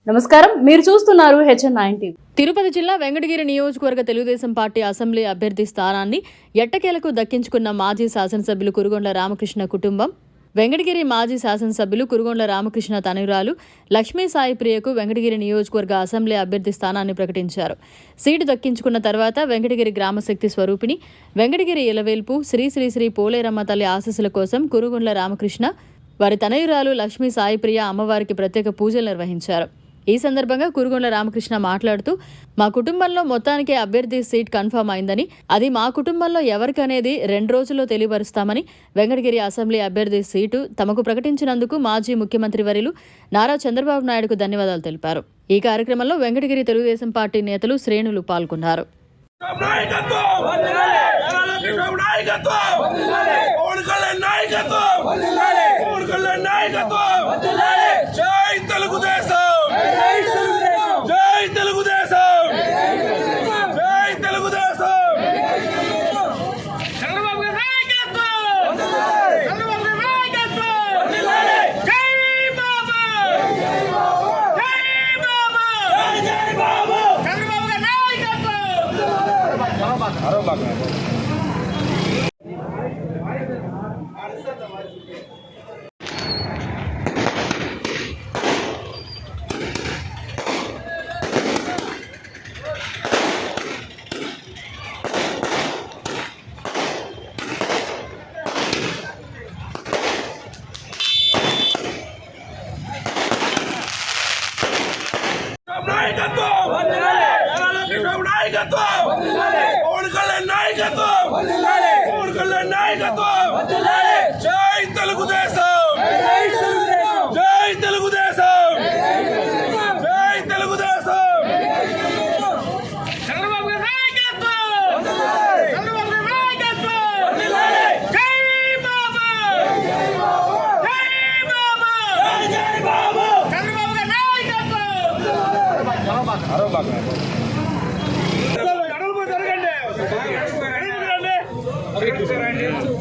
నమస్కారం, మీరు చూస్తున్నారు HN9 టీవీ. తిరుపతి జిల్లా వెంకటగిరి నియోజకవర్గ తెలుగుదేశం పార్టీ అసెంబ్లీ అభ్యర్థి స్థానాన్ని ఎట్టకేలకు దక్కించుకున్న మాజీ శాసనసభ్యులు కురుగొండ్ల రామకృష్ణ కుటుంబం. వెంకటగిరి మాజీ శాసనసభ్యులు కురుగొండ్ల రామకృష్ణ తనయురాలు లక్ష్మీ సాయి ప్రియకు వెంకటగిరి నియోజకవర్గ అసెంబ్లీ అభ్యర్థి స్థానాన్ని ప్రకటించారు. సీటు దక్కించుకున్న తర్వాత వెంకటగిరి గ్రామశక్తి స్వరూపిణి వెంకటగిరి ఇలవేల్పు శ్రీ శ్రీ శ్రీ పోలేరమ్మ తల్లి ఆశీస్సుల కోసం కురుగొండ్ల రామకృష్ణ వారి తనయురాలు లక్ష్మీ సాయి ప్రియ అమ్మవారికి ప్రత్యేక పూజలు నిర్వహించారు. ఈ సందర్భంగా కురుగొండ్ల రామకృష్ణ మాట్లాడుతూ, మా కుటుంబంలో మొత్తానికి అభ్యర్థి సీట్ కన్ఫర్మ్ అయిందని, అది మా కుటుంబంలో ఎవరికనేది 2 రోజుల్లో తెలియపరుస్తామని, వెంకటగిరి అసెంబ్లీ అభ్యర్థి సీటు తమకు ప్రకటించినందుకు మాజీ ముఖ్యమంత్రి వర్యులు నారా చంద్రబాబు నాయుడుకు ధన్యవాదాలు తెలిపారు. ఈ కార్యక్రమంలో వెంకటగిరి తెలుగుదేశం పార్టీ నేతలు శ్రేణులు పాల్గొన్నారు.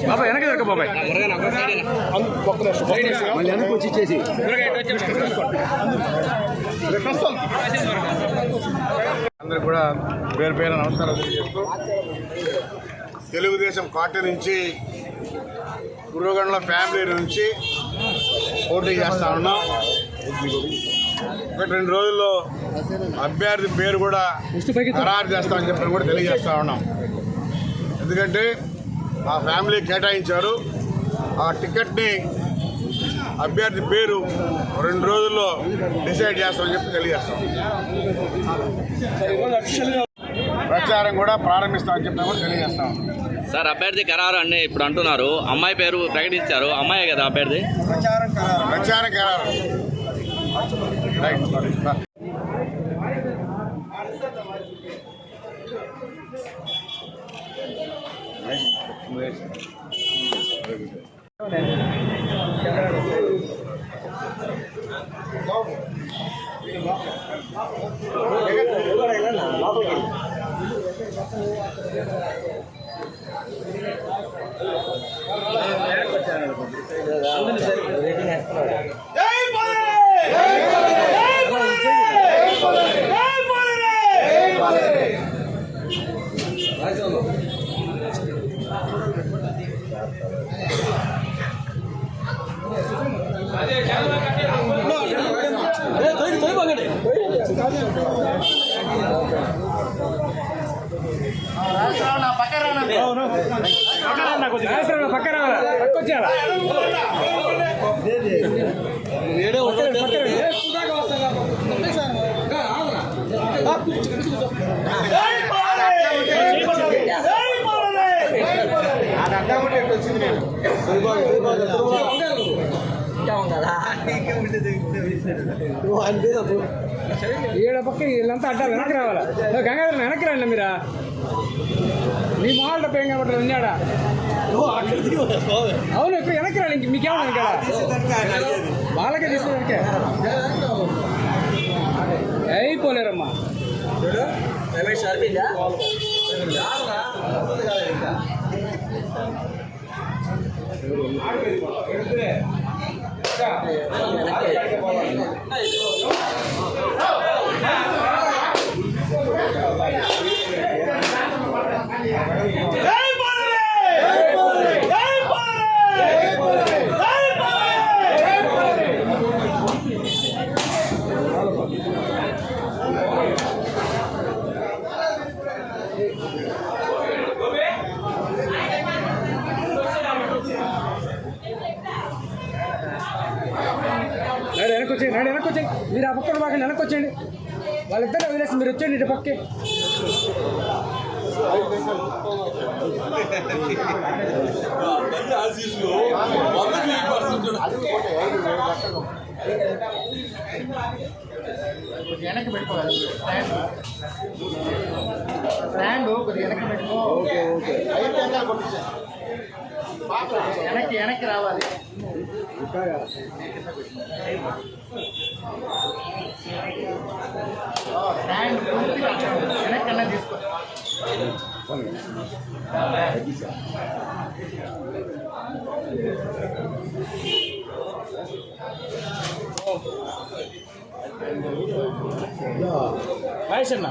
బాబాయ్ వెనక జరగ బాబాయ్ మళ్ళీ వెనక్కి వచ్చి ఇచ్చేసి అందరికి కూడా పేరు పేరు నమస్కారం తెలియజేస్తూ తెలుగుదేశం పార్టీ నుంచి కురుగొండ్ల ఫ్యామిలీ నుంచి పోటీ చేస్తా ఉన్నాం. 2 రోజుల్లో అభ్యర్థి పేరు కూడా ఖరారు చేస్తామని చెప్పని కూడా తెలియజేస్తా ఉన్నాం. ఎందుకంటే ఆ ఫ్యామిలీ కేటాయించారు. ఆ టికెట్ని అభ్యర్థి పేరు 2 రోజుల్లో డిసైడ్ చేస్తామని చెప్పి తెలియజేస్తాం. ప్రచారం కూడా ప్రారంభిస్తామని చెప్పి కూడా తెలియజేస్తాం. సార్, అభ్యర్థి ఖరారు అని ఇప్పుడు అంటున్నారు. అమ్మాయి పేరు ప్రకటించారు. అమ్మాయే కదా అభ్యర్థి? ప్రచారం ఖరారు. రైట్. ఏడ పక్క వీళ్ళంతా అడ్డా వెనక్కి రావాలా? గంగాధర వెనక్కి రండి. మీరా మీ మాల్ డబ్బు ఏం కాబట్టి ఉన్నాడా? అవును, ఇప్పుడు వెనక్కి రాలి. ఇంక మీకేమన్నా కదా వాళ్ళకే తీసుకోవడానికే అయిపోలేరమ్మా. Hey! నాడు వెనక్కి వచ్చేయండి, నాడు వెనక్కి వచ్చేయండి. మీరు ఆ పక్కన బాగా వెనక్కి వచ్చేయండి. వాళ్ళిద్దరు వదిలేసి మీరు వచ్చేయండి ఇటు పక్కే. వెనక్కి పెట్టుకోవాలి స్టాండ్ కొద్దిగా వెనక్కి పెట్టుకో. వెనక్కి రావాలి. స్టాండ్ వెనక్కి అన్నా తీసుకో. మహేష్ అన్న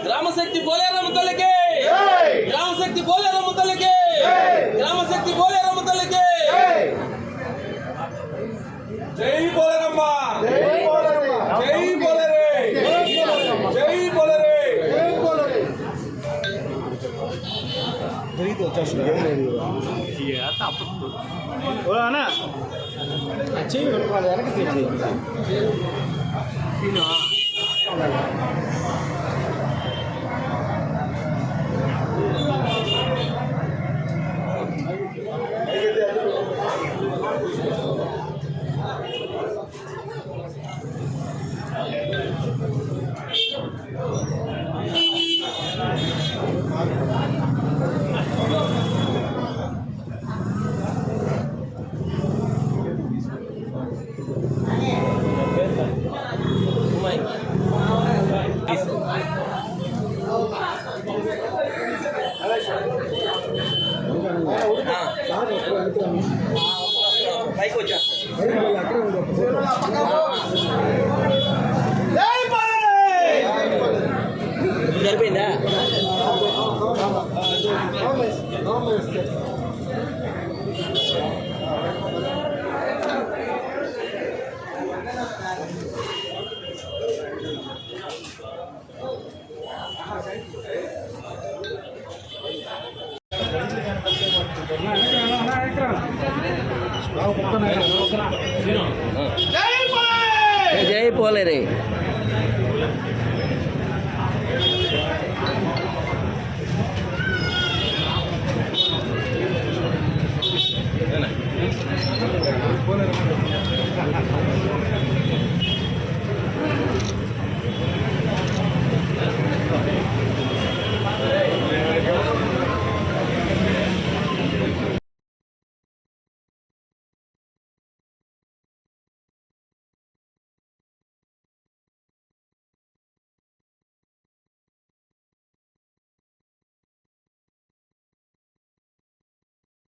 గ్రామశక్తి పోలేరమ్మ తల్లికి, గ్రామశక్తి పోలేరమ్మ తల్లికి, గ్రామశక్తి పోలేరమ్మ తల్లికి. జై పోలేరమ్మ, జై పోలేరే, జై పోలేరే. చెయ్యి పెట్టుకోవాలి, వెనక్కి తెచ్చి పైకి వచ్చేస్తా. సరిపోయిందా? జై పోలేరే.